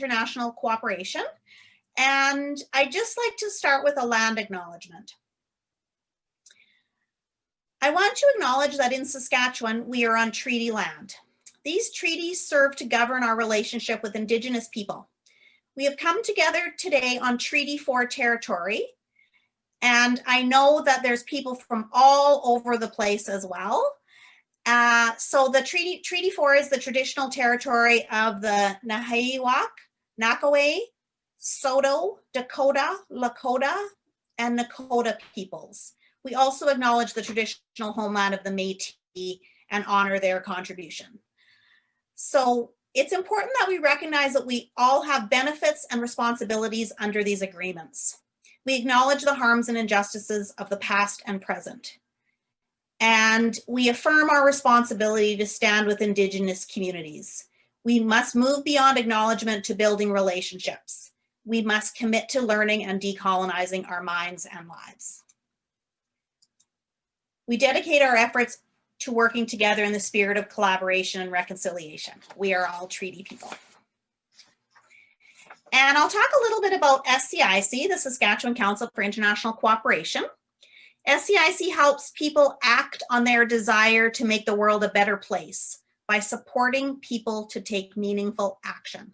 international cooperation. And I'd just like to start with a land acknowledgement. I want to acknowledge that in Saskatchewan, we are on treaty land. These treaties serve to govern our relationship with Indigenous people. We have come together today on Treaty 4 territory, and I know that there's people from all over the place as well. So the Treaty 4 is the traditional territory of the Nahiwak, Nakaway, Saulteaux, Dakota, Lakota, and Nakota peoples. We also acknowledge the traditional homeland of the Métis and honor their contribution. So it's important that we recognize that we all have benefits and responsibilities under these agreements. We acknowledge the harms and injustices of the past and present. And we affirm our responsibility to stand with Indigenous communities. We must move beyond acknowledgement to building relationships. We must commit to learning and decolonizing our minds and lives. We dedicate our efforts to working together in the spirit of collaboration and reconciliation. We are all treaty people. And I'll talk a little bit about SCIC, the Saskatchewan Council for International Cooperation. SCIC helps people act on their desire to make the world a better place by supporting people to take meaningful action.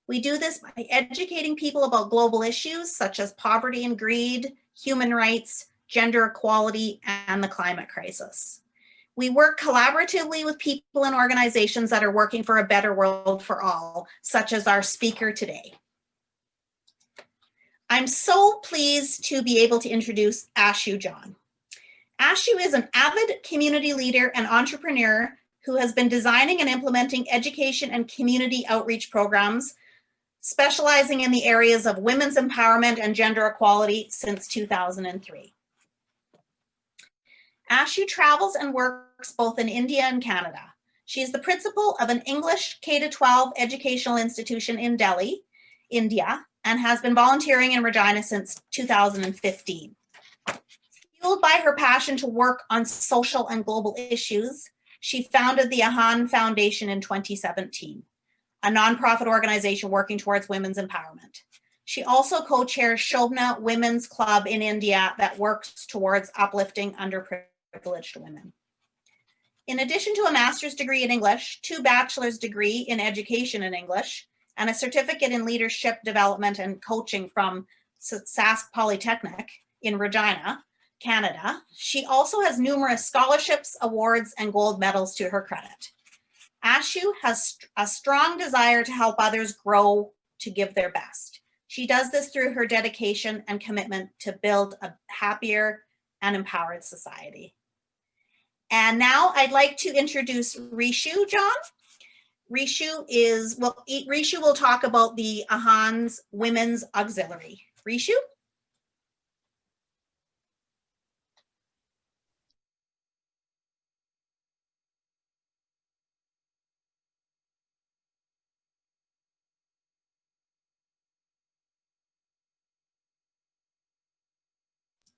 We do this by educating people about global issues such as poverty and greed, human rights, gender equality, and the climate crisis. We work collaboratively with people and organizations that are working for a better world for all, such as our speaker today. I'm so pleased to be able to introduce Ashu John. Ashu is an avid community leader and entrepreneur who has been designing and implementing education and community outreach programs, specializing in the areas of women's empowerment and gender equality since 2003. Ashu travels and works both in India and Canada. She is the principal of an English K-12 educational institution in Delhi, India, and has been volunteering in Regina since 2015. Fueled by her passion to work on social and global issues, she founded the Ahan Foundation in 2017, a nonprofit organization working towards women's empowerment. She also co-chairs Shobna Women's Club in India that works towards uplifting underprivileged women. In addition to a master's degree in English, 2 bachelor's degree in education in English, and a certificate in leadership development and coaching from Sask Polytechnic in Regina, Canada, she also has numerous scholarships, awards, and gold medals to her credit. Ashu has a strong desire to help others grow to give their best. She does this through her dedication and commitment to build a happier and empowered society. And now I'd like to introduce Rishu John. Rishu will talk about the Ahan's Women's Auxiliary. Rishu?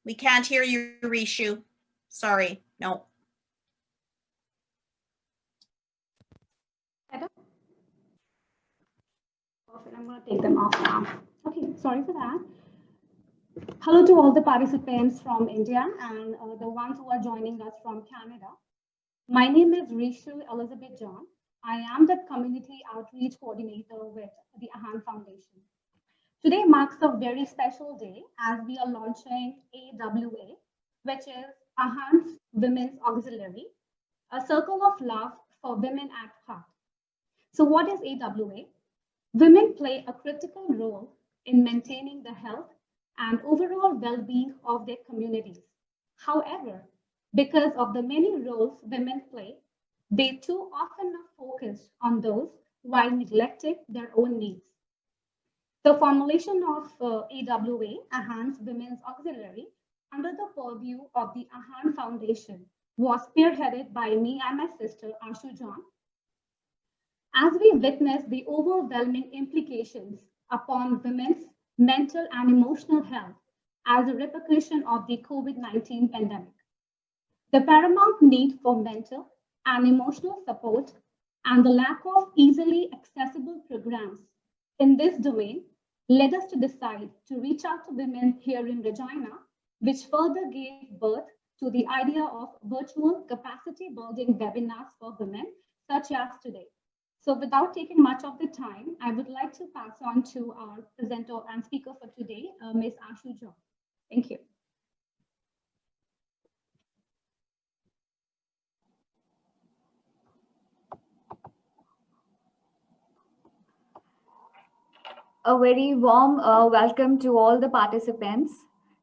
We can't hear you, Rishu. Sorry, no. Perfect, I'm going to take them off now. Okay, sorry for that. Hello to all the participants from India and the ones who are joining us from Canada. My name is Rishu Elizabeth John. I am the Community Outreach Coordinator with the Ahan Foundation. Today marks a very special day as we are launching AWA, which is Ahan's Women's Auxiliary, a circle of love for women at heart. So what is AWA? Women play a critical role in maintaining the health and overall well-being of their communities. However, because of the many roles women play, they too often are focused on those while neglecting their own needs. The formulation of AWA, Ahan's Women's Auxiliary, under the purview of the Ahan Foundation was spearheaded by me and my sister, Ashu John. As we witness the overwhelming implications upon women's mental and emotional health as a repercussion of the COVID-19 pandemic, the paramount need for mental and emotional support and the lack of easily accessible programs In this domain led us to decide to reach out to women here in Regina, which further gave birth to the idea of virtual capacity building webinars for women, such as today. So without taking much of the time, I would like to pass on to our presenter and speaker for today, Ms. Ashu John. Thank you. A very warm welcome to all the participants.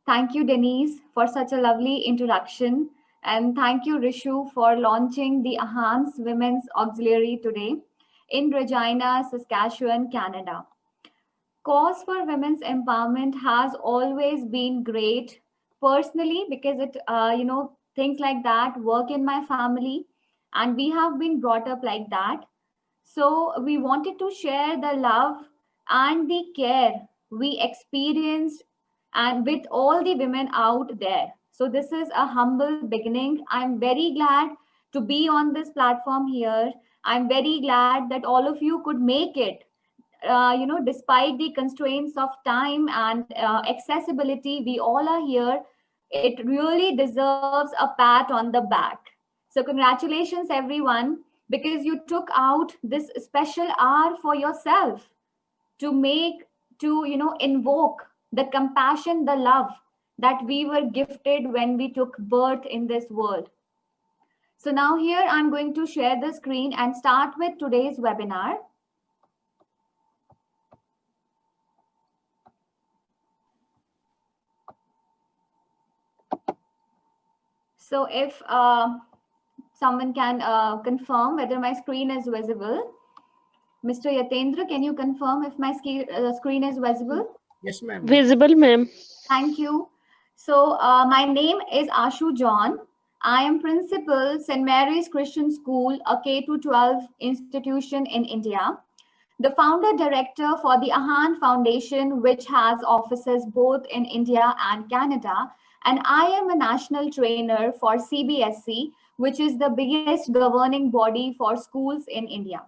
Thank you, Denise, for such a lovely introduction. And thank you, Rishu, for launching the AHANS Women's Auxiliary today in Regina, Saskatchewan, Canada. Cause for women's empowerment has always been great personally because it, things like that work in my family and we have been brought up like that. So we wanted to share the love and the care we experienced and with all the women out there. So this is a humble beginning. I'm very glad to be on this platform here. I'm very glad that all of you could make it. Despite the constraints of time and accessibility, we all are here. It really deserves a pat on the back. So congratulations, everyone, because you took out this special hour for yourself to invoke the compassion, the love that we were gifted when we took birth in this world. So now here I'm going to share the screen and start with today's webinar. So if someone can confirm whether my screen is visible. Mr. Yatendra, can you confirm if my screen is visible? Yes, ma'am. Visible, ma'am. Thank you. So my name is Ashu John. I am principal St. Mary's Christian School, a K-12 institution in India. The founder director for the AHAN Foundation, which has offices both in India and Canada. And I am a national trainer for CBSE, which is the biggest governing body for schools in India.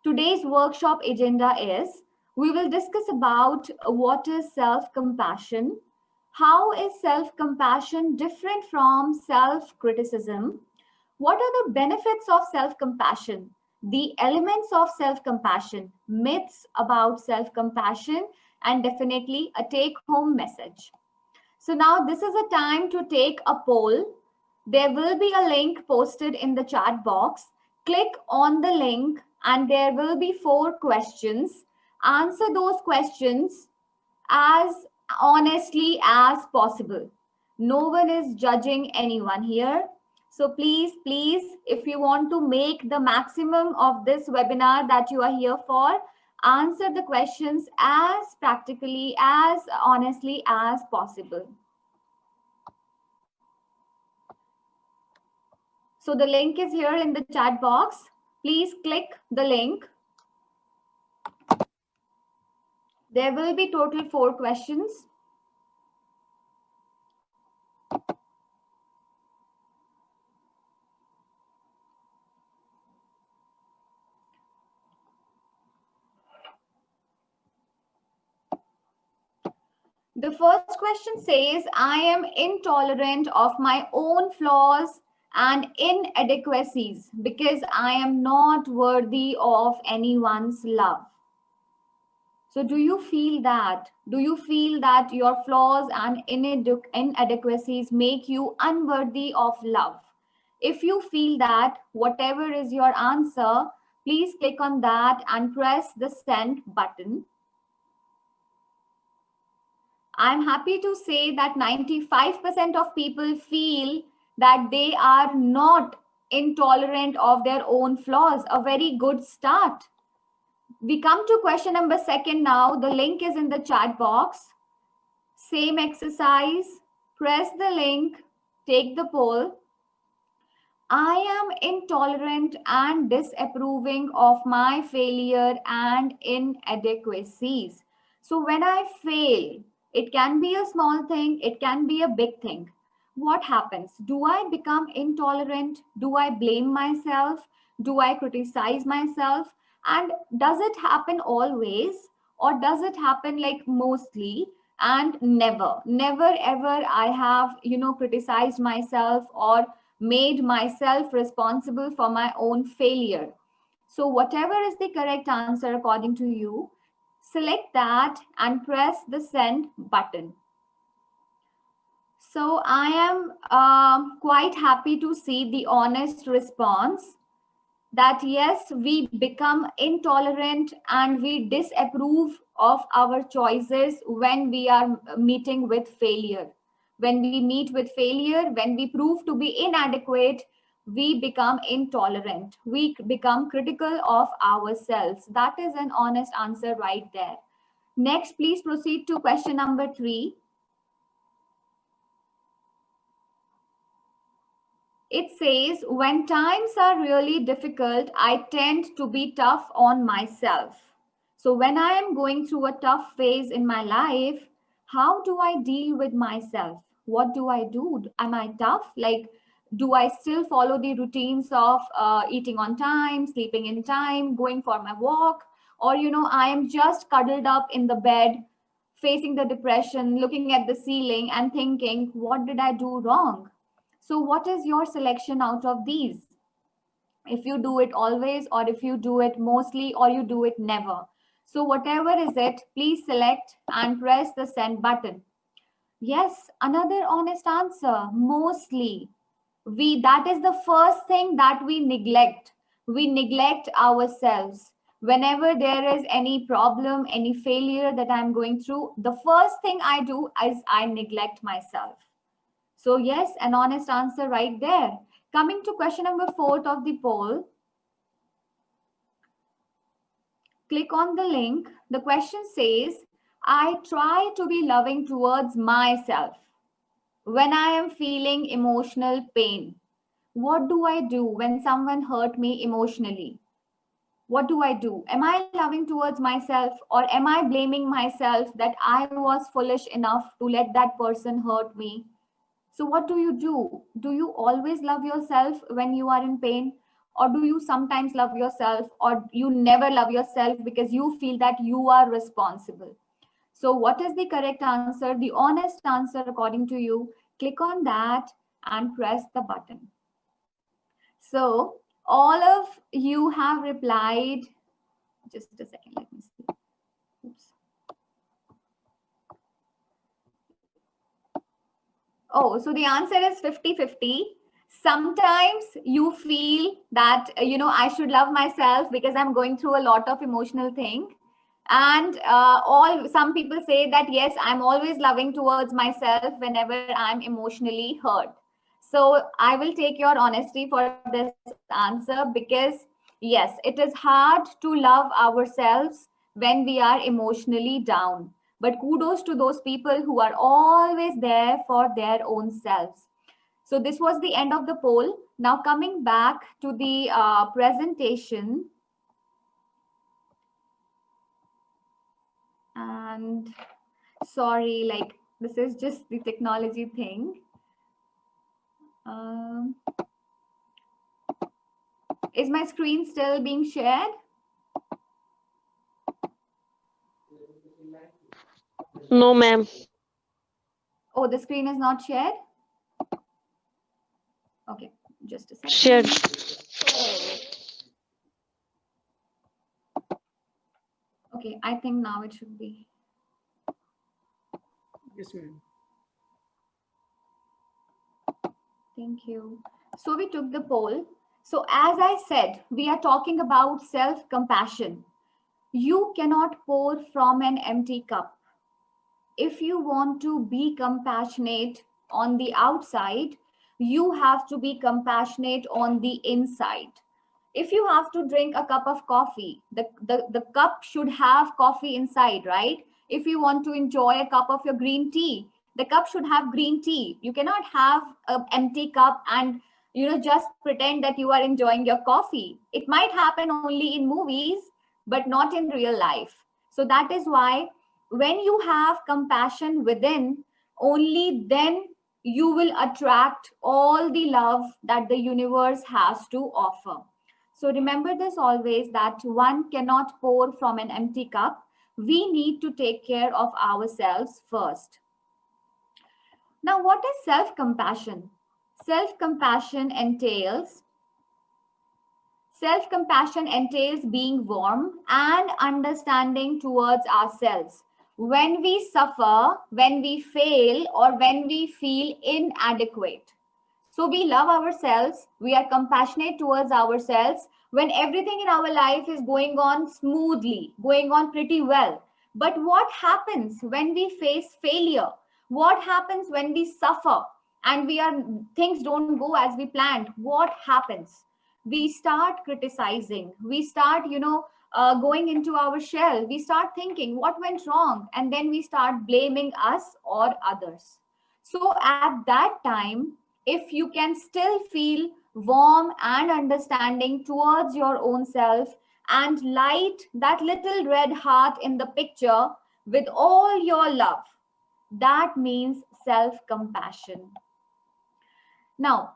Today's workshop agenda is, we will discuss about what is self-compassion, how is self-compassion different from self-criticism, what are the benefits of self-compassion, the elements of self-compassion, myths about self-compassion, and definitely a take-home message. So now this is a time to take a poll. There will be a link posted in the chat box. Click on the link and there will be 4 questions. Answer those questions as honestly as possible. No one is judging anyone here. So please, if you want to make the maximum of this webinar that you are here for, answer the questions as practically, as honestly as possible. So the link is here in the chat box. Please click the link. There will be total 4 questions. The first question says, I am intolerant of my own flaws and inadequacies because I am not worthy of anyone's love. So do you feel that? Do you feel that your flaws and inadequacies make you unworthy of love? If you feel that, whatever is your answer, please click on that and press the send button. I'm happy to say that 95% of people feel that they are not intolerant of their own flaws. A very good start. We come to question number 2 now. The link is in the chat box. Same exercise. Press the link. Take the poll. I am intolerant and disapproving of my failure and inadequacies. So when I fail, it can be a small thing, it can be a big thing. What happens? Do I become intolerant? Do I blame myself? Do I criticize myself? And does it happen always, or does it happen like mostly? And never ever I have, criticized myself or made myself responsible for my own failure. So whatever is the correct answer according to you, select that and press the send button. So I am quite happy to see the honest response that yes, we become intolerant and we disapprove of our choices when we are meeting with failure. When we meet with failure, when we prove to be inadequate, we become intolerant. We become critical of ourselves. That is an honest answer right there. Next, please proceed to question number 3. It says, when times are really difficult, I tend to be tough on myself. So when I am going through a tough phase in my life, how do I deal with myself? What do I do? Am I tough? Like, do I still follow the routines of eating on time, sleeping in time, going for my walk? Or, I am just cuddled up in the bed, facing the depression, looking at the ceiling and thinking, what did I do wrong? So what is your selection out of these? If you do it always, or if you do it mostly, or you do it never. So whatever is it, please select and press the send button. Yes, another honest answer, mostly. That is the first thing that we neglect. We neglect ourselves. Whenever there is any problem, any failure that I'm going through, the first thing I do is I neglect myself. So yes, an honest answer right there. Coming to question number 4 of the poll, click on the link. The question says, I try to be loving towards myself when I am feeling emotional pain. What do I do when someone hurt me emotionally? What do I do? Am I loving towards myself, or am I blaming myself that I was foolish enough to let that person hurt me? So what do you do? Do you always love yourself when you are in pain? Or do you sometimes love yourself, or you never love yourself because you feel that you are responsible? So what is the correct answer? The honest answer according to you, click on that and press the button. So all of you have replied. Just a second, let me see. Oops. Oh, so the answer is 50-50. Sometimes you feel that, I should love myself because I'm going through a lot of emotional thing. And some people say that, yes, I'm always loving towards myself whenever I'm emotionally hurt. So I will take your honesty for this answer, because yes, it is hard to love ourselves when we are emotionally down. But kudos to those people who are always there for their own selves. So this was the end of the poll. Now coming back to the presentation. And sorry, like this is just the technology thing. Is my screen still being shared? No, ma'am. Oh, the screen is not shared? Okay, just a second. Shared. Okay, I think now it should be. Yes, ma'am. Thank you. So we took the poll. So as I said, we are talking about self-compassion. You cannot pour from an empty cup. If you want to be compassionate on the outside, you have to be compassionate on the inside. If you have to drink a cup of coffee, the cup should have coffee inside, right? If you want to enjoy a cup of your green tea, the cup should have green tea. You cannot have an empty cup and just pretend that you are enjoying your coffee. It might happen only in movies, but not in real life. So that is why when you have compassion within, only then you will attract all the love that the universe has to offer. So remember this always, that one cannot pour from an empty cup. We need to take care of ourselves first. Now, what is self-compassion? Self-compassion entails being warm and understanding towards ourselves. When we suffer, when we fail, or when we feel inadequate. So we love ourselves, we are compassionate towards ourselves when everything in our life is going on smoothly, going on pretty well. But what happens when we face failure? What happens when we suffer and things don't go as we planned? What happens? We start criticizing, we start, going into our shell, we start thinking what went wrong, and then we start blaming us or others. So at that time, if you can still feel warm and understanding towards your own self and light that little red heart in the picture with all your love, that means self-compassion. Now,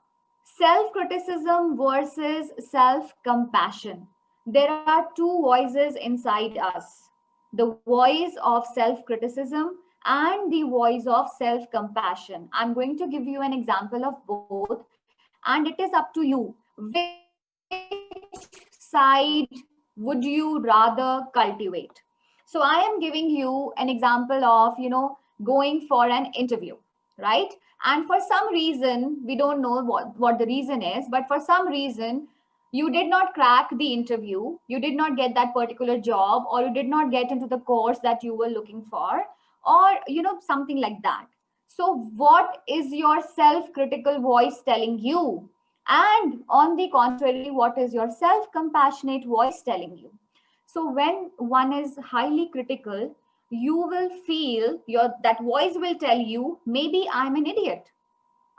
self-criticism versus self-compassion. There are two voices inside us, the voice of self-criticism and the voice of self-compassion. I'm going to give you an example of both, and it is up to you. Which side would you rather cultivate? So I am giving you an example of, going for an interview, right? And for some reason, we don't know what the reason is, but for some reason, you did not crack the interview, you did not get that particular job, or you did not get into the course that you were looking for, or, something like that. So what is your self-critical voice telling you? And on the contrary, what is your self-compassionate voice telling you? So when one is highly critical, you will feel that voice will tell you, maybe I'm an idiot.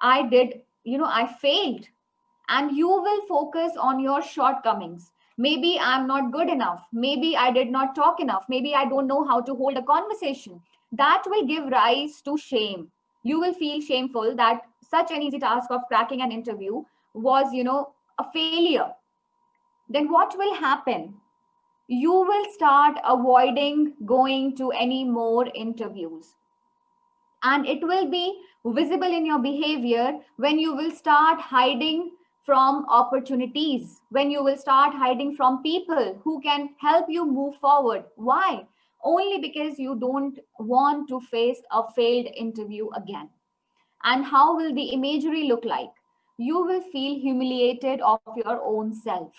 I failed. And you will focus on your shortcomings. Maybe I'm not good enough. Maybe I did not talk enough. Maybe I don't know how to hold a conversation. That will give rise to shame. You will feel shameful that such an easy task of cracking an interview was, a failure. Then what will happen? You will start avoiding going to any more interviews. And it will be visible in your behavior when you will start hiding from opportunities, when you will start hiding from people who can help you move forward. Why? Only because you don't want to face a failed interview again. And how will the imagery look like? You will feel humiliated of your own self.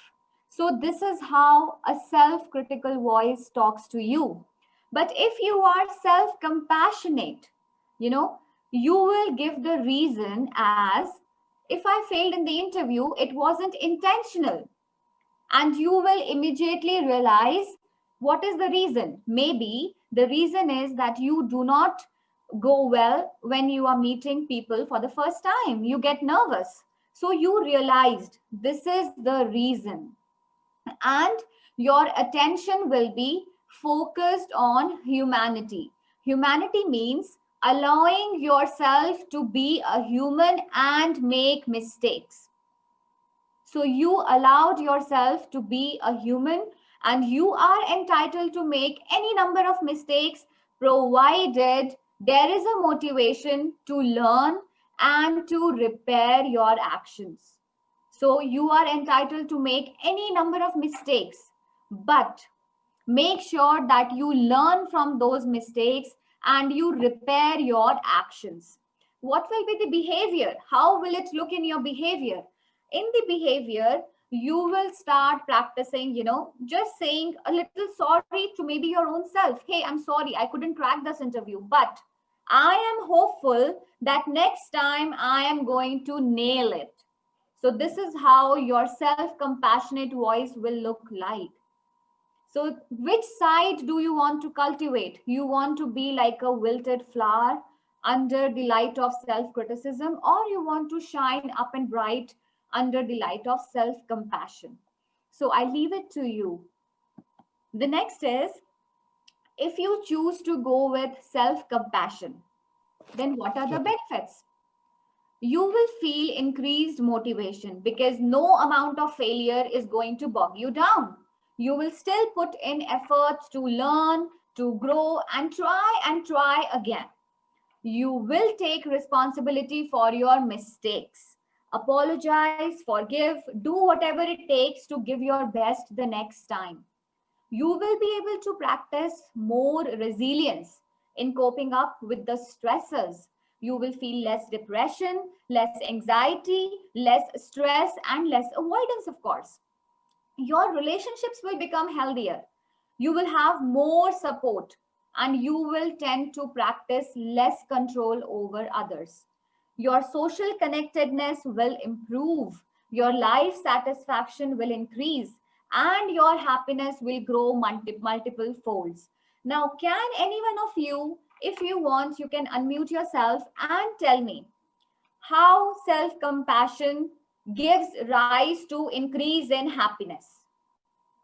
So this is how a self-critical voice talks to you. But if you are self-compassionate, you will give the reason as, if I failed in the interview, it wasn't intentional. And you will immediately realize what is the reason. Maybe the reason is that you do not go well when you are meeting people for the first time. You get nervous. So you realized this is the reason. And your attention will be focused on humanity. Humanity means allowing yourself to be a human and make mistakes. So you allowed yourself to be a human, and you are entitled to make any number of mistakes, provided there is a motivation to learn and to repair your actions. So you are entitled to make any number of mistakes, but make sure that you learn from those mistakes and you repair your actions. What will be the behavior? How will it look in your behavior? In the behavior, you will start practicing, just saying a little sorry to maybe your own self. Hey, I'm sorry, I couldn't crack this interview, but I am hopeful that next time I am going to nail it. So this is how your self-compassionate voice will look like. So which side do you want to cultivate? You want to be like a wilted flower under the light of self-criticism, or you want to shine up and bright under the light of self-compassion? So I leave it to you. The next is, if you choose to go with self-compassion, then what are the benefits? you will feel increased motivation because no amount of failure is going to bog you down. You will still put in efforts to learn, to grow, and try again. You will take responsibility for your mistakes. Apologize, forgive, do whatever it takes to give your best the next time. You will be able to practice more resilience in coping up with the stressors. You will feel less depression, less anxiety, less stress, and less avoidance, of course. Your relationships will become healthier. You will have more support and you will tend to practice less control over others. Your social connectedness will improve. Your life satisfaction will increase and your happiness will grow multiple folds. Now, can any one of you, if you want, you can unmute yourself and tell me how self compassion gives rise to increase in happiness?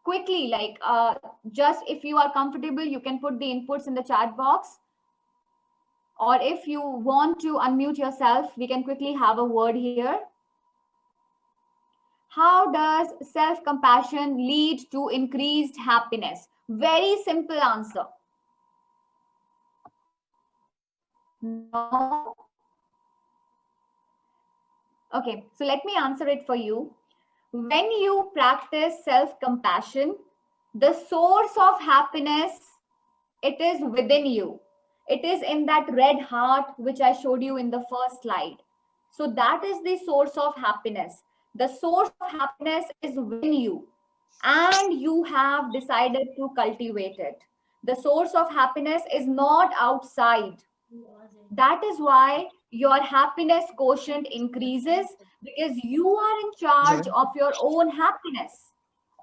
Quickly, like just if you are comfortable, you can put the inputs in the chat box, or if you want to unmute yourself, we can quickly have a word here. How does self compassion lead to increased happiness? Very simple answer. No. Okay, so let me answer it for you. When you practice self compassion, the source of happiness, it is within you. It is in that red heart which I showed you in the first slide. So that is the source of happiness. The source of happiness is within you and you have decided to cultivate it. The source of happiness is not outside. That is why your happiness quotient increases, because you are in charge of your own happiness.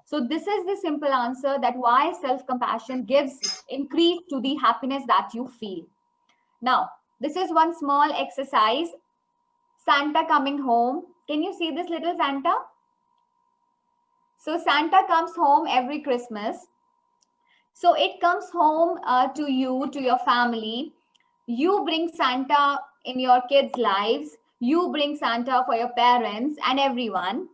So this is the simple answer, that why self-compassion gives increase to the happiness that you feel. Now, this is one small exercise. Santa coming home. Can you see this little Santa? So Santa comes home every Christmas. So it comes home to you, to your family. You bring Santa in your kids' lives. You bring Santa for your parents and everyone.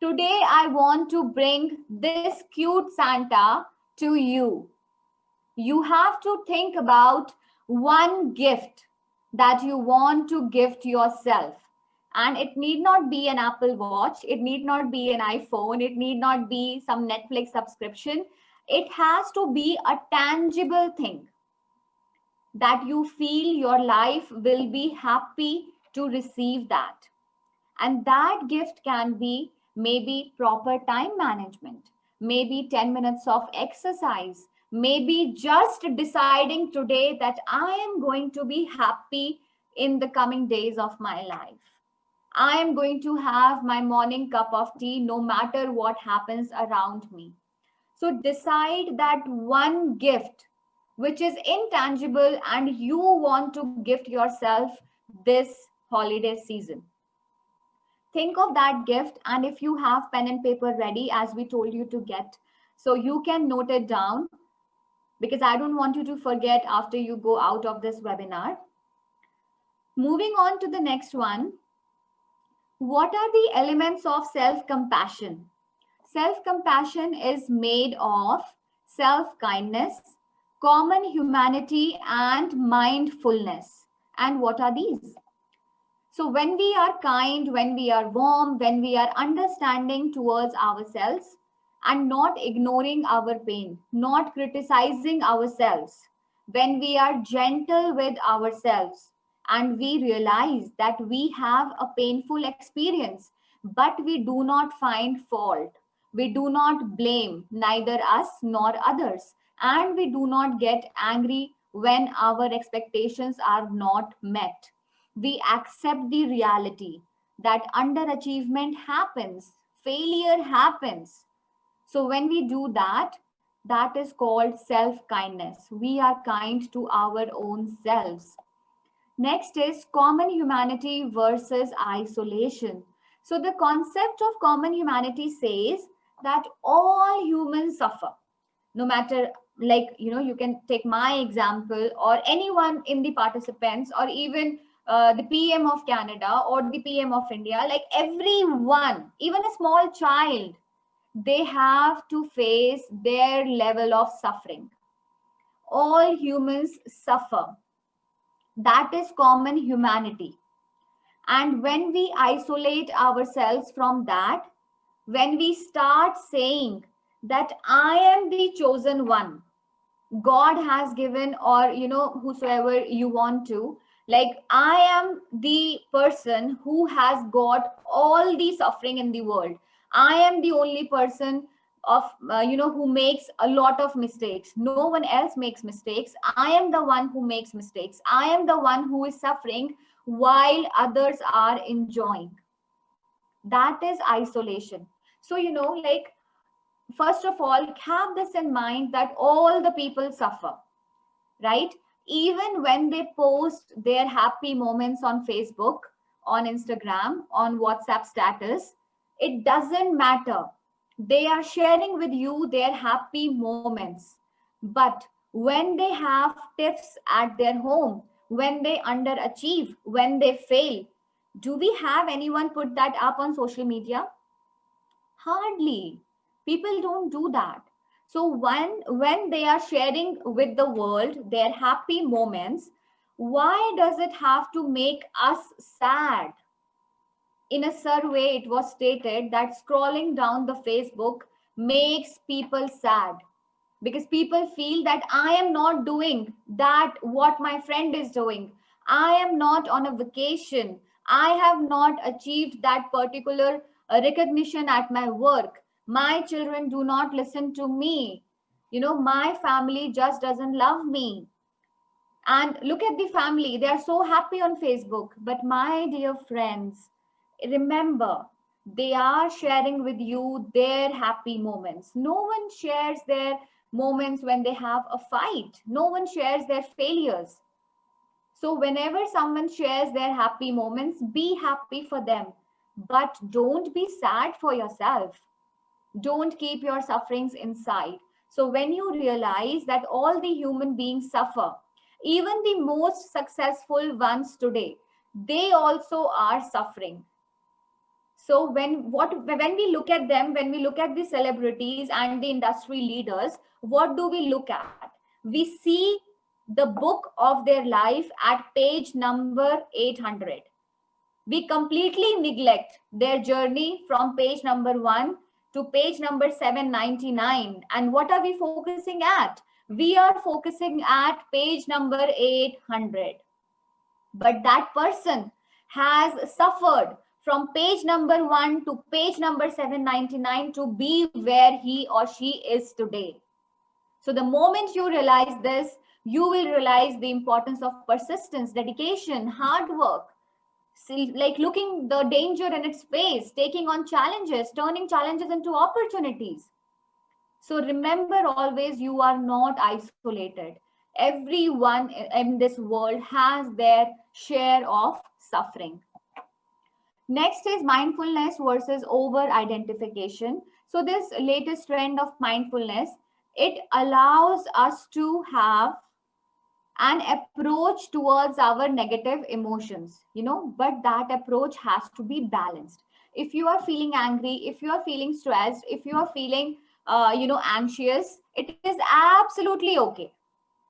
Today, I want to bring this cute Santa to you. You have to think about one gift that you want to gift yourself. And it need not be an Apple Watch. It need not be an iPhone. It need not be some Netflix subscription. It has to be a tangible thing that you feel your life will be happy to receive that. And that gift can be maybe proper time management, maybe 10 minutes of exercise, maybe just deciding today that I am going to be happy in the coming days of my life. I am going to have my morning cup of tea no matter what happens around me. So decide that one gift which is intangible and you want to gift yourself this holiday season. Think of that gift, and if you have pen and paper ready, as we told you to get, so you can note it down, because I don't want you to forget after you go out of this webinar. Moving on to the next one. What are the elements of self-compassion? Self-compassion is made of self-kindness, common humanity, and mindfulness. And what are these? So when we are kind, when we are warm, when we are understanding towards ourselves and not ignoring our pain, not criticizing ourselves, when we are gentle with ourselves and we realize that we have a painful experience, but we do not find fault, we do not blame neither us nor others, and we do not get angry when our expectations are not met. We accept the reality that underachievement happens, failure happens. So when we do that, that is called self-kindness. We are kind to our own selves. Next is common humanity versus isolation. So the concept of common humanity says that all humans suffer. No matter, like, you can take my example or anyone in the participants, or even the PM of Canada or the PM of India, like everyone, even a small child, they have to face their level of suffering. All humans suffer. That is common humanity. And when we isolate ourselves from that, when we start saying that I am the chosen one, God has given, or whosoever you want to, like I am the person who has got all the suffering in the world. I am the only person of who makes a lot of mistakes. No one else makes mistakes. I am the one who makes mistakes. I am the one who is suffering while others are enjoying. That is isolation. So like, first of all, have this in mind that all the people suffer, right? Even when they post their happy moments on Facebook, on Instagram, on WhatsApp status, it doesn't matter. They are sharing with you their happy moments. But when they have tiffs at their home, when they underachieve, when they fail, do we have anyone put that up on social media? Hardly. People don't do that. So when they are sharing with the world their happy moments, why does it have to make us sad? In a survey, it was stated that scrolling down the Facebook makes people sad, because people feel that I am not doing that what my friend is doing. I am not on a vacation. I have not achieved that particular recognition at my work. My children do not listen to me. My family just doesn't love me. And look at the family, they are so happy on Facebook. But my dear friends, remember, they are sharing with you their happy moments. No one shares their moments when they have a fight. No one shares their failures. So whenever someone shares their happy moments, be happy for them. But don't be sad for yourself. Don't keep your sufferings inside. So when you realize that all the human beings suffer, even the most successful ones today, they also are suffering. So when we look at them, when we look at the celebrities and the industry leaders, what do we look at? We see the book of their life at page number 800. We completely neglect their journey from page number 1 to page number 799. And what are we focusing at? We are focusing at page number 800. But that person has suffered from page number 1 to page number 799 to be where he or she is today. So the moment you realize this, you will realize the importance of persistence, dedication, hard work. See, like looking the danger in its face, taking on challenges, turning challenges into opportunities. So remember always, you are not isolated. Everyone in this world has their share of suffering. Next is mindfulness versus over-identification. So this latest trend of mindfulness, it allows us to have an approach towards our negative emotions, but that approach has to be balanced. If you are feeling angry, if you are feeling stressed, if you are feeling anxious, it is absolutely okay,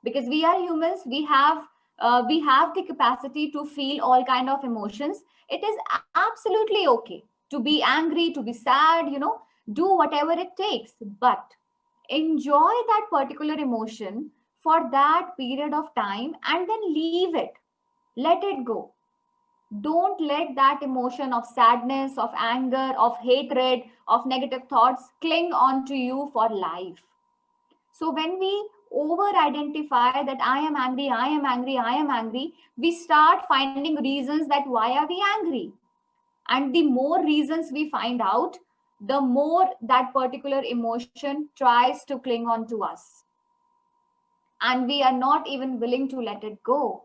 because we are humans. We have the capacity to feel all kind of emotions. It is absolutely okay to be angry, to be sad, do whatever it takes, but enjoy that particular emotion for that period of time and then leave it. Let it go. Don't let that emotion of sadness, of anger, of hatred, of negative thoughts cling on to you for life. So when we over identify that I am angry, I am angry, I am angry, we start finding reasons that why are we angry? And the more reasons we find out, the more that particular emotion tries to cling on to us. And we are not even willing to let it go.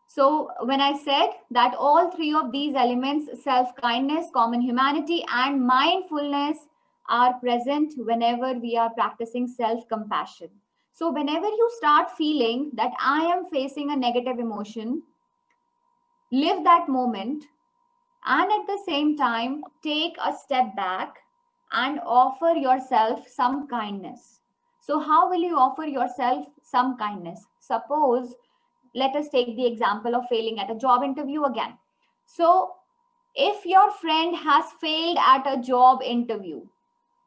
So when I said that all three of these elements, self-kindness, common humanity, and mindfulness, are present whenever we are practicing self-compassion. So whenever you start feeling that I am facing a negative emotion, live that moment, and at the same time take a step back and offer yourself some kindness. So how will you offer yourself some kindness? Suppose, let us take the example of failing at a job interview again. So if your friend has failed at a job interview,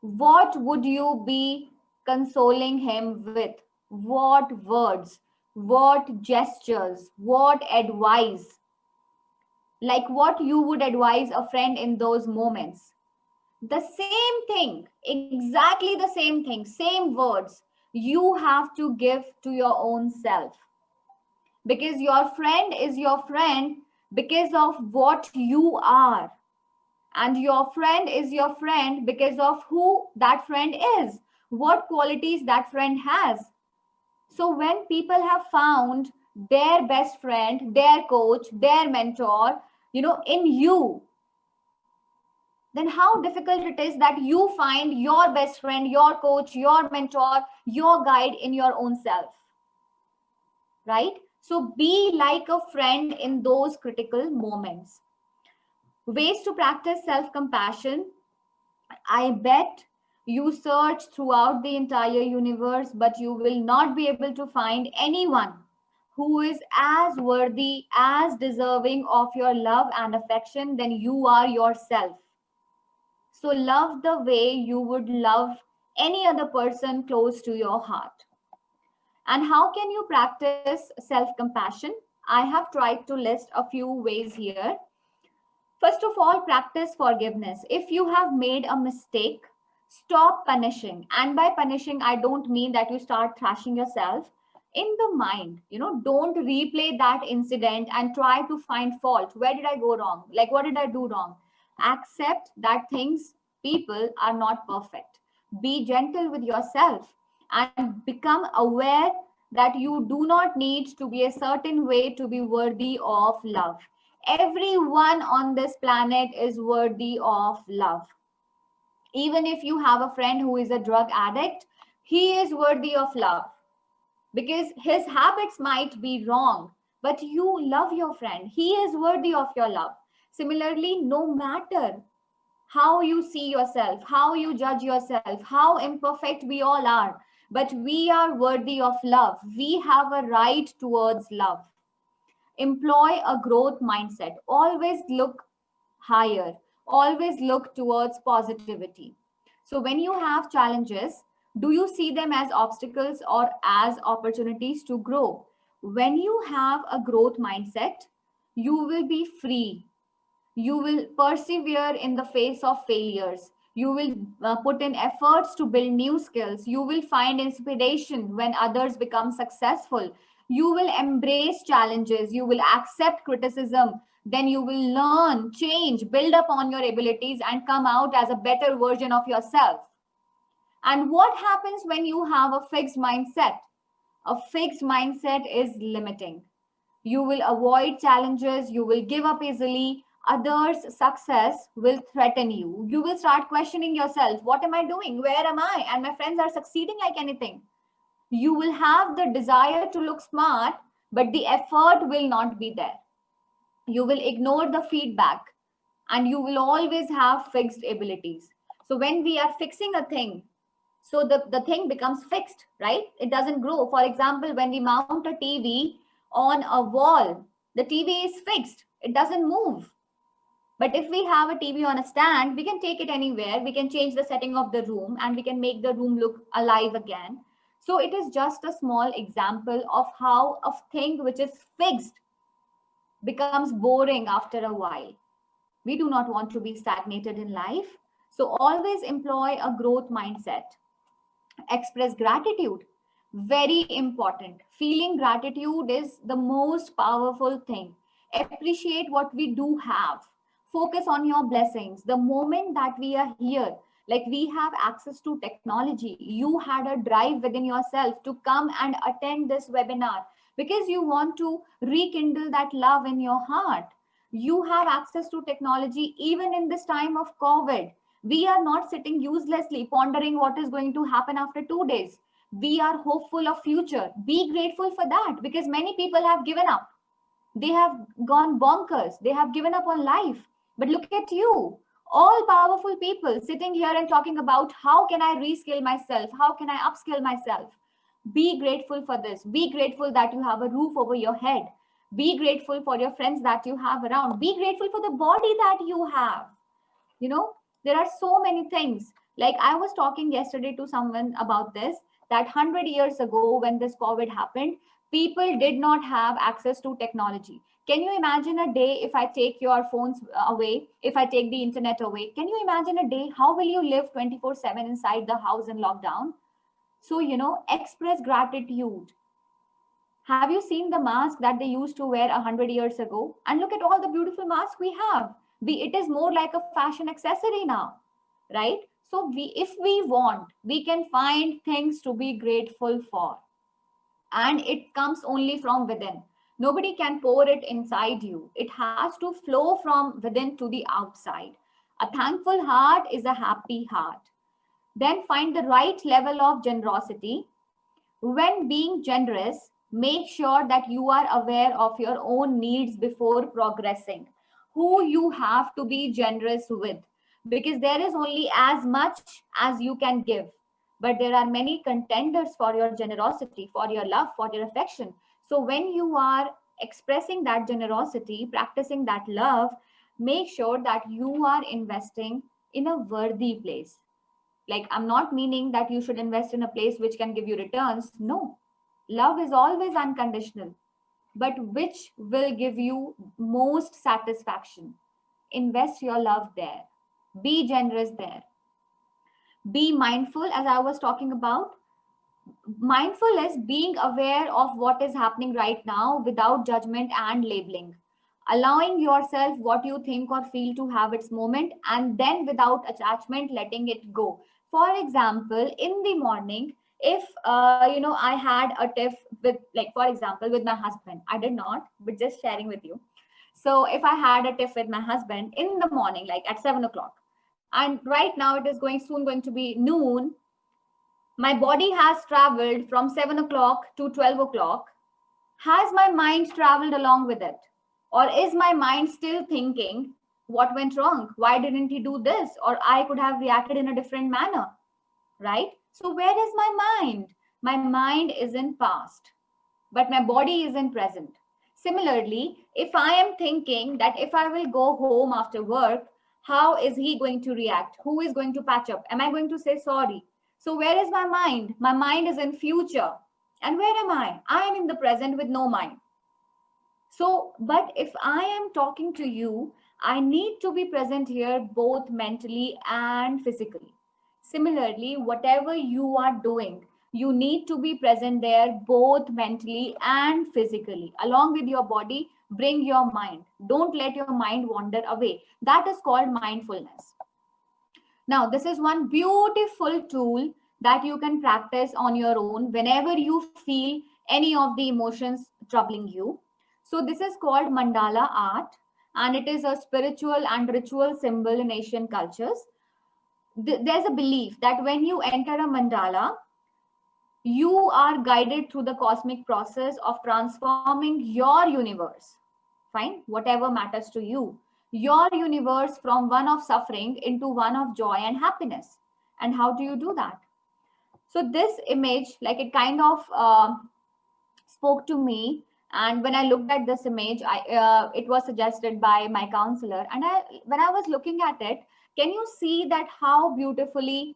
what would you be consoling him with? What words, what gestures, what advice? Like what you would advise a friend in those moments? The same thing, exactly the same thing, same words you have to give to your own self, because your friend is your friend because of what you are, and your friend is your friend because of who that friend is, what qualities that friend has. So when people have found their best friend, their coach, their mentor, in you, then how difficult it is that you find your best friend, your coach, your mentor, your guide in your own self, right? So be like a friend in those critical moments. Ways to practice self compassion. I bet you search throughout the entire universe, but you will not be able to find anyone who is as worthy, as deserving of your love and affection than you are yourself. So love the way you would love any other person close to your heart. And how can you practice self compassion? I have tried to list a few ways here. First of all, practice forgiveness. If you have made a mistake, stop punishing. And by punishing, I don't mean that you start thrashing yourself in the mind. Don't replay that incident and try to find fault. Where did I go wrong? Like, what did I do wrong? Accept that things, people are not perfect. Be gentle with yourself and become aware that you do not need to be a certain way to be worthy of love. Everyone on this planet is worthy of love. Even if you have a friend who is a drug addict, he is worthy of love because his habits might be wrong, but you love your friend. He is worthy of your love. Similarly, no matter how you see yourself, how you judge yourself, how imperfect we all are, but we are worthy of love. We have a right towards love. Employ a growth mindset. Always look higher, always look towards positivity. So when you have challenges, do you see them as obstacles or as opportunities to grow? When you have a growth mindset, you will be free. You will persevere in the face of failures. You will put in efforts to build new skills. You will find inspiration when others become successful. You will embrace challenges. You will accept criticism. Then you will learn, change, build upon your abilities, and come out as a better version of yourself. And what happens when you have a fixed mindset? A fixed mindset is limiting. You will avoid challenges, you will give up easily, others' success will threaten you. You will start questioning yourself, what am I doing? Where am I? And my friends are succeeding like anything. You will have the desire to look smart, but the effort will not be there. You will ignore the feedback and you will always have fixed abilities. So when we are fixing a thing, so the thing becomes fixed, right? It doesn't grow. For example, when we mount a TV on a wall, the TV is fixed, it doesn't move. But if we have a TV on a stand, we can take it anywhere, we can change the setting of the room and we can make the room look alive again. So it is just a small example of how a thing which is fixed becomes boring after a while. We do not want to be stagnated in life, so always employ a growth mindset. Express gratitude, very important. Feeling gratitude is the most powerful thing. Appreciate what we do have. Focus on your blessings. The moment that we are here, like we have access to technology, you had a drive within yourself to come and attend this webinar because you want to rekindle that love in your heart. You have access to technology even in this time of COVID. We are not sitting uselessly pondering what is going to happen after 2 days. We are hopeful of future. Be grateful for that because many people have given up. They have gone bonkers. They have given up on life. But look at you, all powerful people sitting here and talking about how can I reskill myself? How can I upskill myself? Be grateful for this. Be grateful that you have a roof over your head. Be grateful for your friends that you have around. Be grateful for the body that you have. You know, there are so many things. Like I was talking yesterday to someone about this, that 100 years ago when this COVID happened, people did not have access to technology. Can you imagine a day if I take your phones away, if I take the internet away? Can you imagine a day? How will you live 24/7 inside the house in lockdown? So, express gratitude. Have you seen the mask that they used to wear 100 years ago? And look at all the beautiful masks we have. It is more like a fashion accessory now, right? So if we want, we can find things to be grateful for. And it comes only from within. Nobody can pour it inside you. It has to flow from within to the outside. A thankful heart is a happy heart. Then find the right level of generosity. When being generous, make sure that you are aware of your own needs before progressing. Who you have to be generous with, because there is only as much as you can give. But there are many contenders for your generosity, for your love, for your affection. So when you are expressing that generosity, practicing that love, make sure that you are investing in a worthy place. Like, I'm not meaning that you should invest in a place which can give you returns. No, love is always unconditional, but which will give you most satisfaction. Invest your love there. Be generous there. Be mindful, as I was talking about. Mindful is being aware of what is happening right now without judgment and labeling. Allowing yourself what you think or feel to have its moment, and then without attachment, letting it go. For example, in the morning, if I had a tiff with, like, for example, with my husband. I did not, but just sharing with you. So if I had a tiff with my husband in the morning, like at 7 o'clock, and right now it is soon going to be noon, my body has traveled from 7 o'clock to 12 o'clock. Has my mind traveled along with it? Or is my mind still thinking, what went wrong? Why didn't he do this? Or I could have reacted in a different manner, right? So where is my mind? My mind is in past, but my body is in present. Similarly, if I am thinking that if I will go home after work, how is he going to react? Who is going to patch up? Am I going to say sorry? So where is my mind? My mind is in future. And where am I? I am in the present with no mind. So, but if I am talking to you, I need to be present here both mentally and physically. Similarly, whatever you are doing, you need to be present there both mentally and physically. Along with your body, bring your mind. Don't let your mind wander away. That is called mindfulness. Now, this is one beautiful tool that you can practice on your own whenever you feel any of the emotions troubling you. So this is called mandala art, and it is a spiritual and ritual symbol in Asian cultures. There's a belief that when you enter a mandala, you are guided through the cosmic process of transforming your universe, fine, whatever matters to you, your universe from one of suffering into one of joy and happiness. And how do you do that? So this image, like, it kind of spoke to me. And when I looked at this image, it was suggested by my counselor. And when I was looking at it, can you see that how beautifully,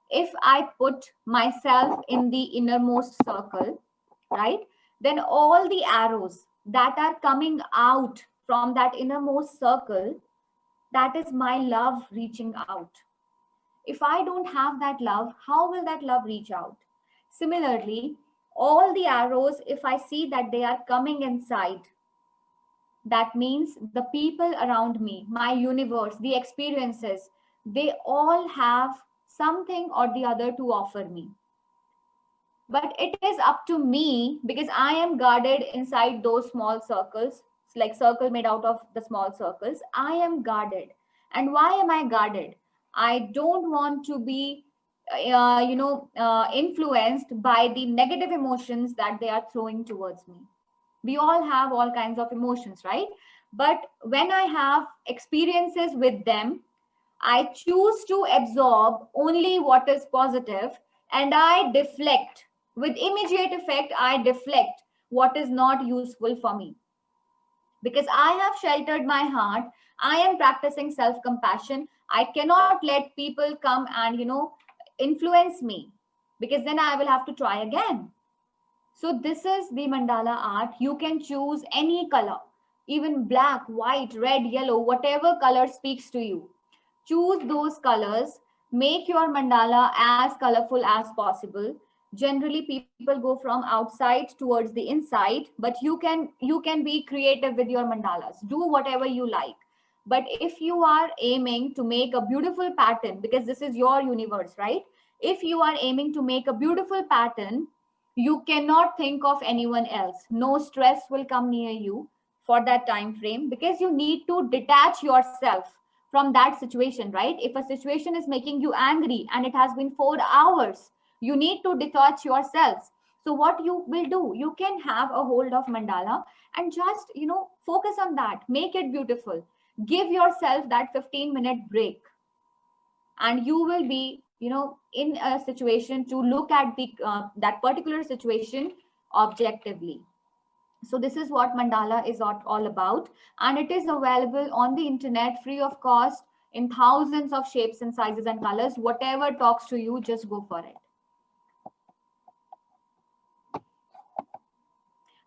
if I put myself in the innermost circle, right, then all the arrows that are coming out from that innermost circle, that is my love reaching out. If I don't have that love, how will that love reach out? Similarly, all the arrows, if I see that they are coming inside, that means the people around me, my universe, the experiences, they all have something or the other to offer me. But it is up to me, because I am guarded inside those small circles, like circle made out of the small circles. I am guarded. And why am I guarded? I don't want to be influenced by the negative emotions that they are throwing towards me. We all have all kinds of emotions, right? But when I have experiences with them, I choose to absorb only what is positive, and I deflect with immediate effect. I deflect what is not useful for me, because I have sheltered my heart. I am practicing self compassion. I cannot let people come and, influence me, because then I will have to try again. So this is the mandala art. You can choose any color, even black, white, red, yellow, whatever color speaks to you. Choose those colors, make your mandala as colorful as possible. Generally, people go from outside towards the inside, but you can be creative with your mandalas. Do whatever you like. But if you are aiming to make a beautiful pattern, because this is your universe, right? If you are aiming to make a beautiful pattern, you cannot think of anyone else. No stress will come near you for that time frame, because you need to detach yourself from that situation, right? If a situation is making you angry and it has been 4 hours, you need to detach yourselves. So what you will do, you can have a hold of mandala and just, focus on that, make it beautiful. Give yourself that 15-minute break, and you will be, in a situation to look at the that particular situation objectively. So this is what mandala is all about, and it is available on the internet free of cost in thousands of shapes and sizes and colors. Whatever talks to you, just go for it.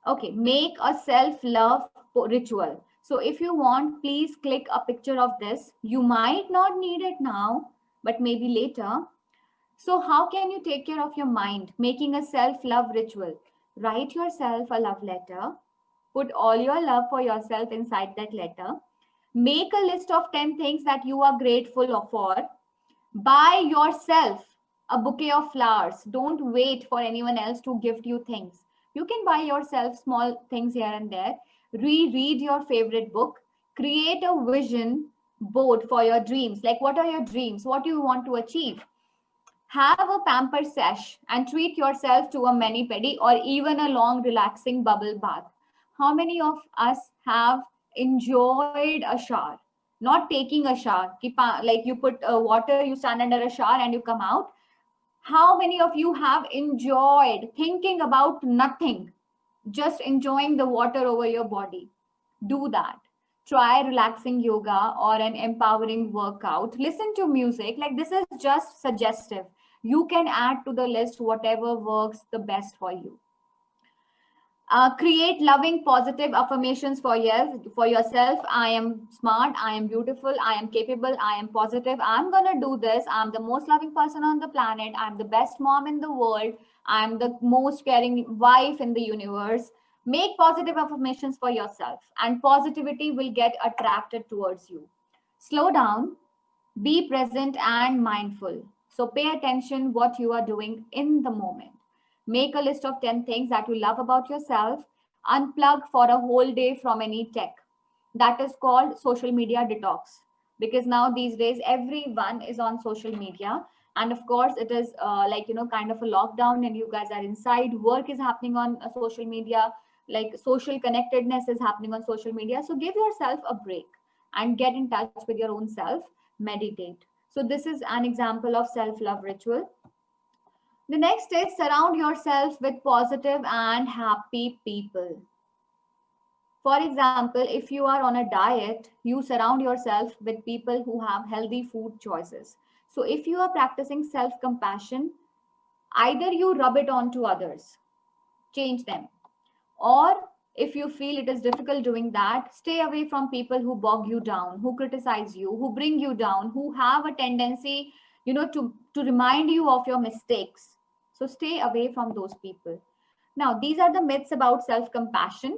Okay, make a self-love ritual. So if you want, please click a picture of this. You might not need it now, but maybe later. So how can you take care of your mind? Making a self-love ritual. Write yourself a love letter. Put all your love for yourself inside that letter. Make a list of 10 things that you are grateful for. Buy yourself a bouquet of flowers. Don't wait for anyone else to gift you things. You can buy yourself small things here and there. Reread your favorite book. Create a vision board for your dreams. Like, what are your dreams? What do you want to achieve? Have a pamper sesh and treat yourself to a mani-pedi or even a long, relaxing bubble bath. How many of us have enjoyed a shower? Not taking a shower, like you put water, you stand under a shower and you come out. How many of you have enjoyed thinking about nothing, just enjoying the water over your body? Do that. Try relaxing yoga or an empowering workout. Listen to music. Like, this is just suggestive. You can add to the list whatever works the best for you. Create loving, positive affirmations for yourself. I am smart. I am beautiful. I am capable. I am positive. I'm going to do this. I'm the most loving person on the planet. I'm the best mom in the world. I'm the most caring wife in the universe. Make positive affirmations for yourself, and positivity will get attracted towards you. Slow down, be present and mindful. So pay attention what you are doing in the moment. Make a list of 10 things that you love about yourself. Unplug for a whole day from any tech. That is called social media detox. Because now these days, everyone is on social media. And of course, it is kind of a lockdown and you guys are inside. Work is happening on social media. Like, social connectedness is happening on social media. So give yourself a break and get in touch with your own self. Meditate. So this is an example of self-love ritual. The next is surround yourself with positive and happy people. For example, if you are on a diet, you surround yourself with people who have healthy food choices. So if you are practicing self-compassion, either you rub it on to others, change them, or if you feel it is difficult doing that, stay away from people who bog you down, who criticize you, who bring you down, who have a tendency, to remind you of your mistakes. So stay away from those people. Now, these are the myths about self-compassion.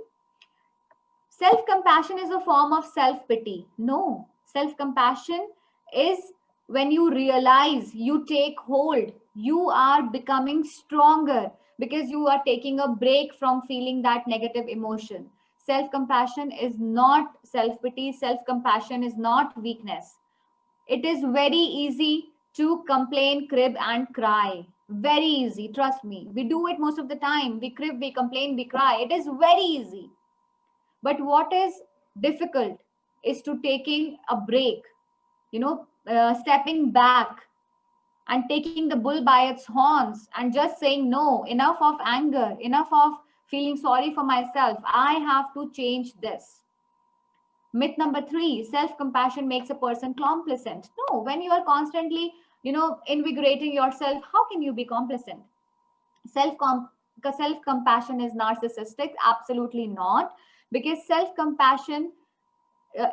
Self-compassion is a form of self-pity. No, self-compassion is when you realize, you take hold, you are becoming stronger because you are taking a break from feeling that negative emotion. Self-compassion is not self-pity. Self-compassion is not weakness. It is very easy to complain, crib, and cry. Very easy, trust me. We do it most of the time. We crib, we complain, we cry. It is very easy. But what is difficult is to taking a break, stepping back and taking the bull by its horns and just saying, no, enough of anger, enough of feeling sorry for myself. I have to change this. Myth number 3, self-compassion makes a person complacent. No, when you are constantly, invigorating yourself, how can you be complacent? Self-compassion is narcissistic? Absolutely not, because self-compassion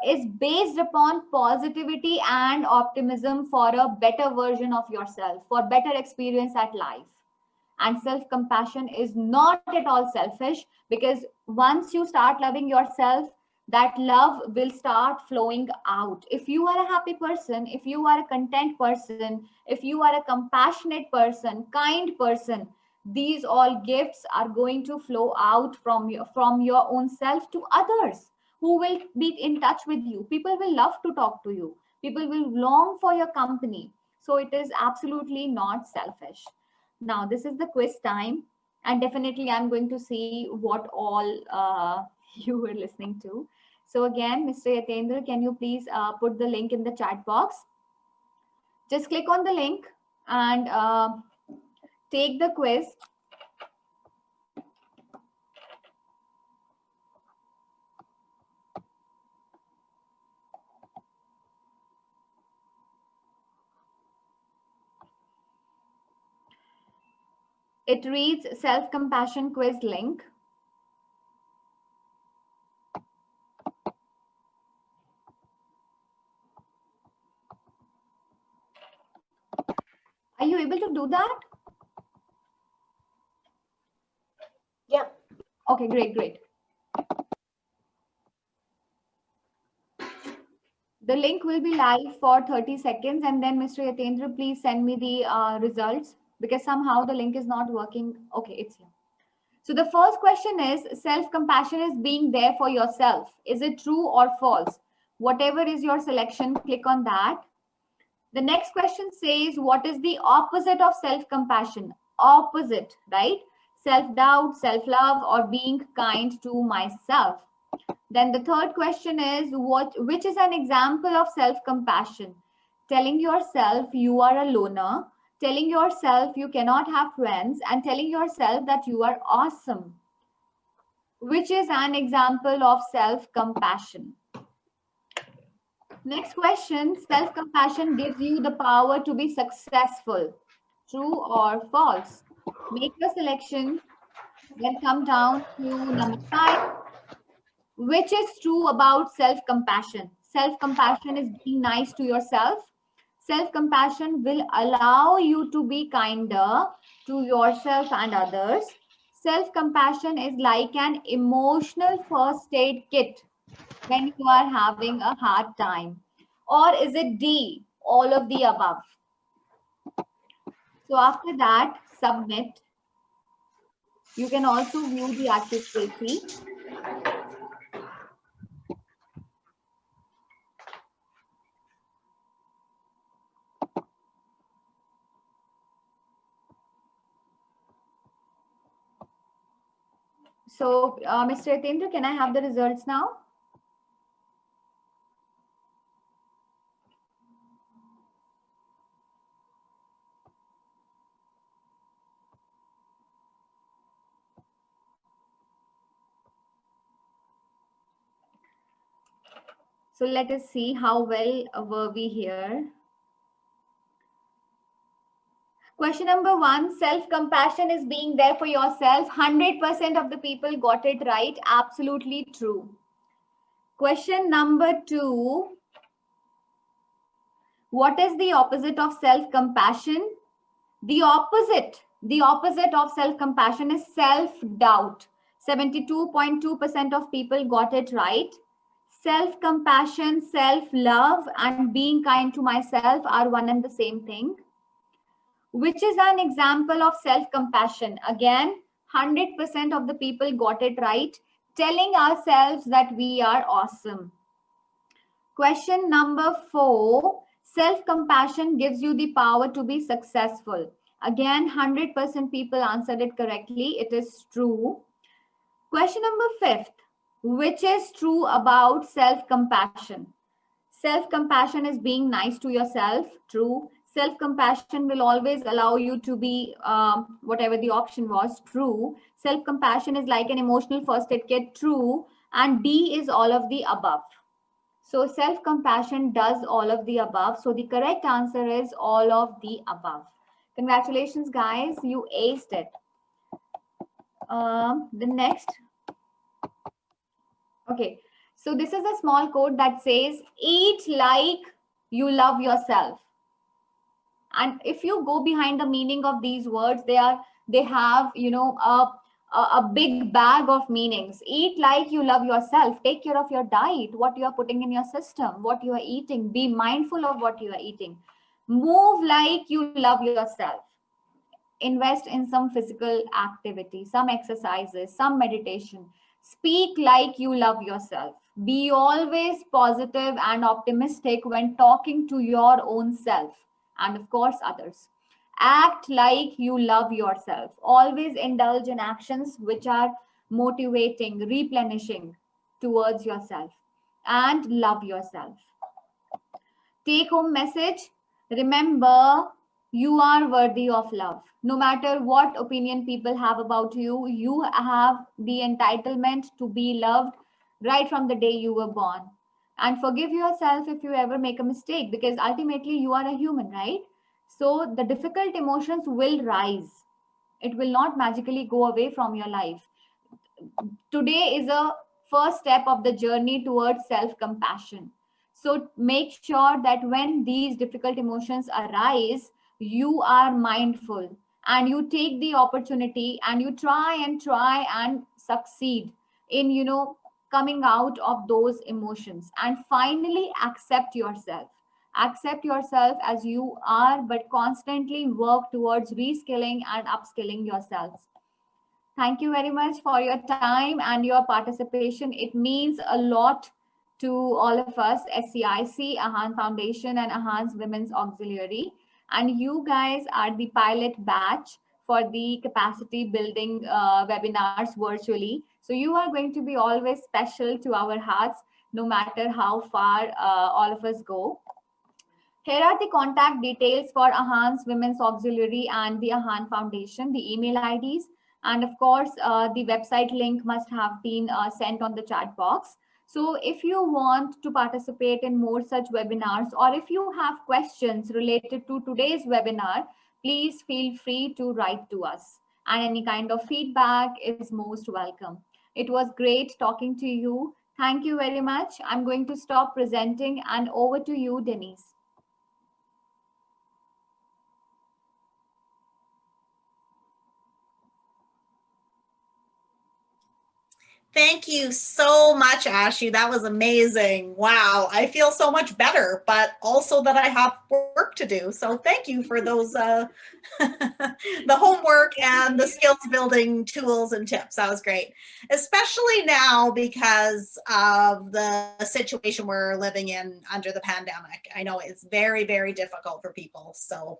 is based upon positivity and optimism for a better version of yourself, for better experience at life. And self-compassion is not at all selfish, because once you start loving yourself, that love will start flowing out. If you are a happy person, if you are a content person, if you are a compassionate person, kind person, these all gifts are going to flow out from your own self to others who will be in touch with you. People will love to talk to you. People will long for your company. So it is absolutely not selfish. Now, this is the quiz time. And definitely I'm going to see what all you were listening to. So again, Mr. Yatendra, can you please put the link in the chat box? Just click on the link and take the quiz. It reads self-compassion quiz link. Are you able to do that? Yeah. Okay, great. The link will be live for 30 seconds, and then Mr. Yatendra, please send me the results, because somehow the link is not working. Okay, it's here. So the first question is, self-compassion is being there for yourself. Is it true or false? Whatever is your selection, click on that. The next question says, what is the opposite of self-compassion? Opposite, right? Self-doubt, self-love, or being kind to myself. Then the third question is, which is an example of self-compassion? Telling yourself you are a loner, telling yourself you cannot have friends, and telling yourself that you are awesome. Which is an example of self-compassion? Next question, self-compassion gives you the power to be successful. True or false? Make your selection. Then come down to number 5. Which is true about self-compassion? Self-compassion is being nice to yourself. Self-compassion will allow you to be kinder to yourself and others. Self-compassion is like an emotional first aid kit when you are having a hard time. Or is it D, all of the above? So after that, submit. You can also view the accuracy. So, Mr. Yatendra, can I have the results now? So let us see how well were we here. Question number 1, self-compassion is being there for yourself. 100% of the people got it right. Absolutely true. Question number 2, what is the opposite of self-compassion? The opposite of self-compassion is self-doubt. 72.2% of people got it right. Self-compassion, self-love, and being kind to myself are one and the same thing. Which is an example of self-compassion? Again, 100% of the people got it right. Telling ourselves that we are awesome. Question number 4, self-compassion gives you the power to be successful. Again, 100% people answered it correctly. It is true. Question number 5th. Which is true about self-compassion? Self-compassion is being nice to yourself. True. Self-compassion will always allow you to be whatever the option was. True. Self-compassion is like an emotional first aid kit. True. And D is all of the above. So self-compassion does all of the above. So the correct answer is all of the above. Congratulations, guys. You aced it. The next. Okay. So this is a small quote that says, eat like you love yourself. And if you go behind the meaning of these words, they have, a big bag of meanings. Eat like you love yourself. Take care of your diet, what you are putting in your system, what you are eating. Be mindful of what you are eating. Move like you love yourself. Invest in some physical activity, some exercises, some meditation. Speak like you love yourself. Be always positive and optimistic when talking to your own self and, of course, others. Act like you love yourself. Always indulge in actions which are motivating, replenishing towards yourself, and love yourself. Take home message. Remember, you are worthy of love. No matter what opinion people have about you, you have the entitlement to be loved right from the day you were born. And forgive yourself if you ever make a mistake, because ultimately you are a human, right? So the difficult emotions will rise. It will not magically go away from your life. Today is a first step of the journey towards self-compassion. So make sure that when these difficult emotions arise, you are mindful and you take the opportunity and you try and succeed in, coming out of those emotions, and finally accept yourself. Accept yourself as you are, but constantly work towards reskilling and upskilling yourselves. Thank you very much for your time and your participation. It means a lot to all of us, SCIC, Ahan Foundation, and Ahan's Women's Auxiliary. And you guys are the pilot batch for the capacity building webinars virtually. So you are going to be always special to our hearts, no matter how far all of us go. Here are the contact details for Ahan's Women's Auxiliary and the Ahan Foundation, the email IDs. And of course, the website link must have been sent on the chat box. So if you want to participate in more such webinars, or if you have questions related to today's webinar, please feel free to write to us. And any kind of feedback is most welcome. It was great talking to you. Thank you very much. I'm going to stop presenting and over to you, Denise. Thank you so much, Ashu. That was amazing. Wow. I feel so much better, but also that I have work to do. So thank you for those, the homework and the skills building tools and tips. That was great, especially now because of the situation we're living in under the pandemic. I know it's very, very difficult for people. So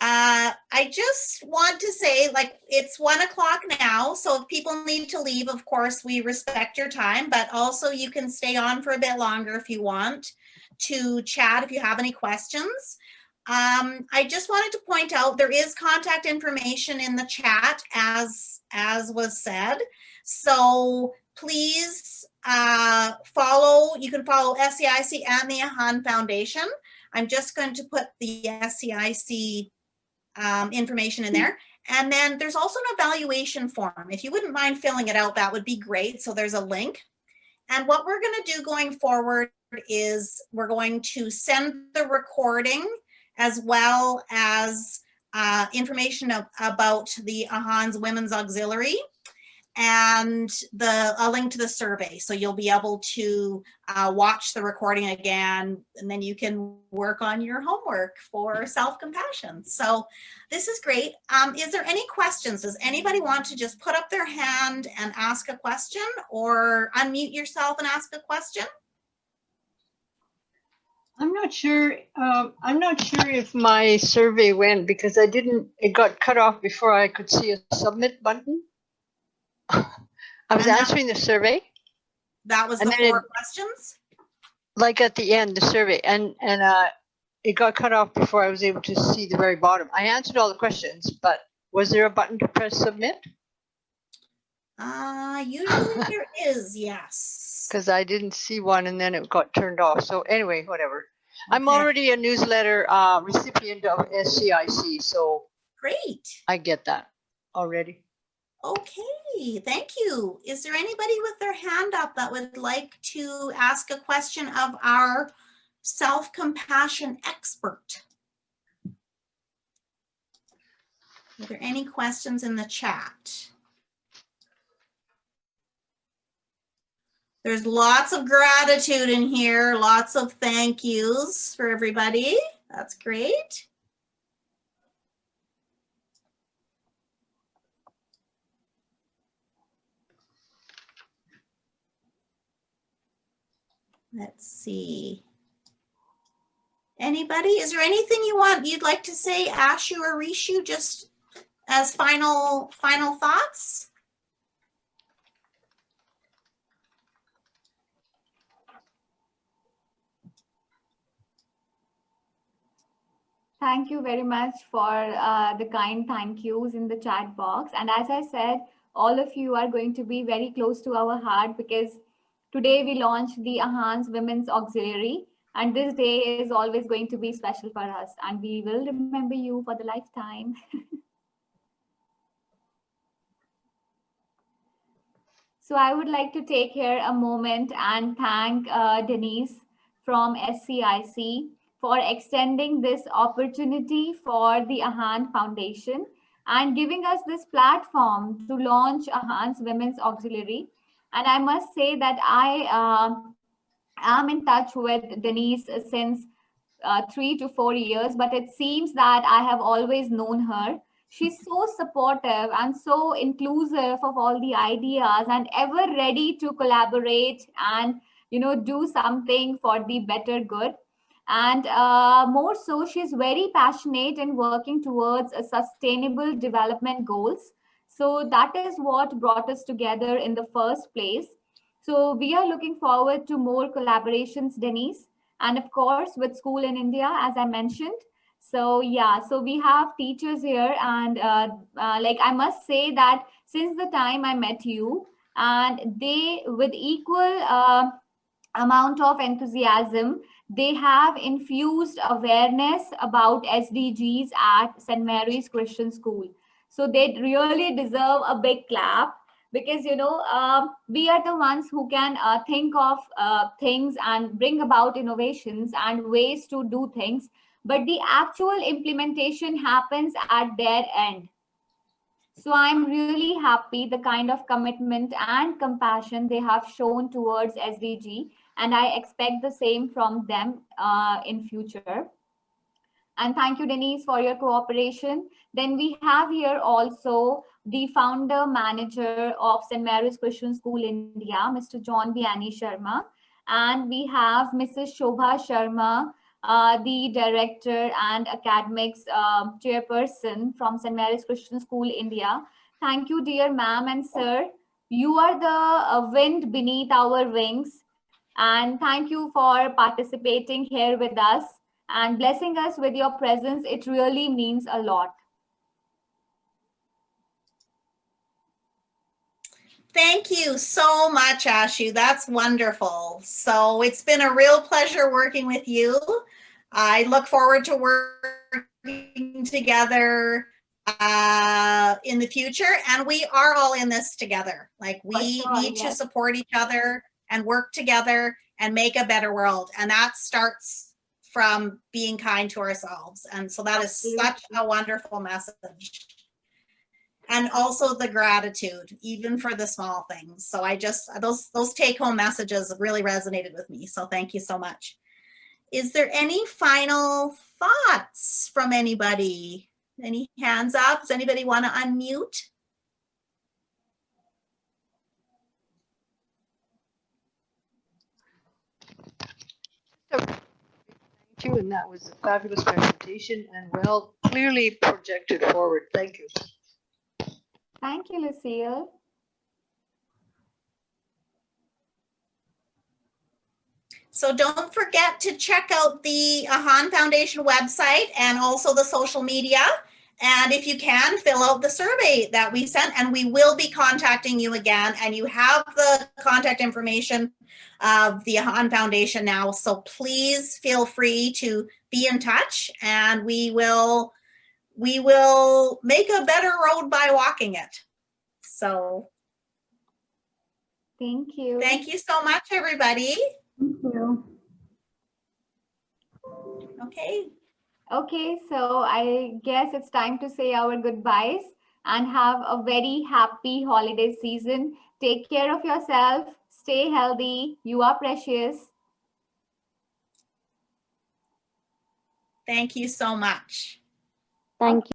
I just want to say, like, it's 1 o'clock now. So if people need to leave, of course, we respect your time, but also you can stay on for a bit longer if you want to chat, if you have any questions. I just wanted to point out there is contact information in the chat as was said. So please follow, you can follow SCIC and the Ahan Foundation. I'm just going to put the SCIC information in there. And then there's also an evaluation form. If you wouldn't mind filling it out, that would be great. So there's a link. And what we're going to do going forward is we're going to send the recording as well as information about the Ahan's Women's Auxiliary and a link to the survey. So you'll be able to watch the recording again, and then you can work on your homework for self-compassion. So this is great. Is there any questions? Does anybody want to just put up their hand and ask a question, or unmute yourself and ask a question? I'm not sure. I'm not sure if my survey went because I didn't. It got cut off before I could see a submit button. I was And that- answering the survey, That was and the then 4 questions? like at the end, the survey, and it got cut off before I was able to see the very bottom. I answered all the questions, but was there a button to press submit? Usually there is, yes. Because I didn't see one, and then it got turned off. So anyway, whatever. I'm Okay. already a newsletter recipient of SCIC, so Great. I get that already. Okay, thank you. Is there anybody with their hand up that would like to ask a question of our self-compassion expert? Are there any questions in the chat? There's lots of gratitude in here, lots of thank yous for everybody. That's great. Let's see. Anybody? Is there anything you'd like to say, Ashu or Rishu, just as final thoughts? Thank you very much for the kind thank yous in the chat box. And as I said, all of you are going to be very close to our heart because today we launched the Ahans Women's Auxiliary. And this day is always going to be special for us. And we will remember you for the lifetime. So I would like to take here a moment and thank Denise from SCIC for extending this opportunity for the Ahan Foundation and giving us this platform to launch Ahan's Women's Auxiliary. And I must say that I am in touch with Denise since 3 to 4 years, but it seems that I have always known her. She's so supportive and so inclusive of all the ideas and ever ready to collaborate and do something for the better good. And more so, she's very passionate in working towards a sustainable development goals. So that is what brought us together in the first place. So we are looking forward to more collaborations, Denise, and of course with School in India, as I mentioned. So yeah, so we have teachers here, and like I must say that since the time I met you, and they with equal amount of enthusiasm, they have infused awareness about SDGs at St. Mary's Christian School. So they really deserve a big clap because we are the ones who can think of things and bring about innovations and ways to do things, but the actual implementation happens at their end. So I'm really happy the kind of commitment and compassion they have shown towards SDG, and I expect the same from them in future. And thank you, Denise, for your cooperation. Then we have here also the founder manager of St. Mary's Christian School India, Mr. John Biani Sharma. And we have Mrs. Shobha Sharma, the director and academics chairperson from St. Mary's Christian School India. Thank you, dear ma'am and sir. You are the wind beneath our wings. And thank you for participating here with us and blessing us with your presence. It really means a lot. Thank you so much, Ashu. That's wonderful. So it's been a real pleasure working with you. I look forward to working together in the future, and we are all in this together. Like we sure, need to support each other and work together and make a better world. And that starts from being kind to ourselves. And so that is such a wonderful message. And also the gratitude, even for the small things. So I just, those take-home messages really resonated with me. So thank you so much. Is there any final thoughts from anybody? Any hands up? Does anybody want to unmute? thank you. And that was a fabulous presentation and well, clearly projected forward. Thank you. Thank you, Lucille. So don't forget to check out the Ahan Foundation website and also the social media. And if you can, fill out the survey that we sent, and we will be contacting you again. And you have the contact information of the Ahan Foundation now. So please feel free to be in touch, and we will make a better road by walking it. So Thank you. thank you so much, everybody. Thank you. Okay. Okay, so I guess it's time to say our goodbyes and have a very happy holiday season. Take care of yourself. Stay healthy. You are precious. Thank you so much. Thank you.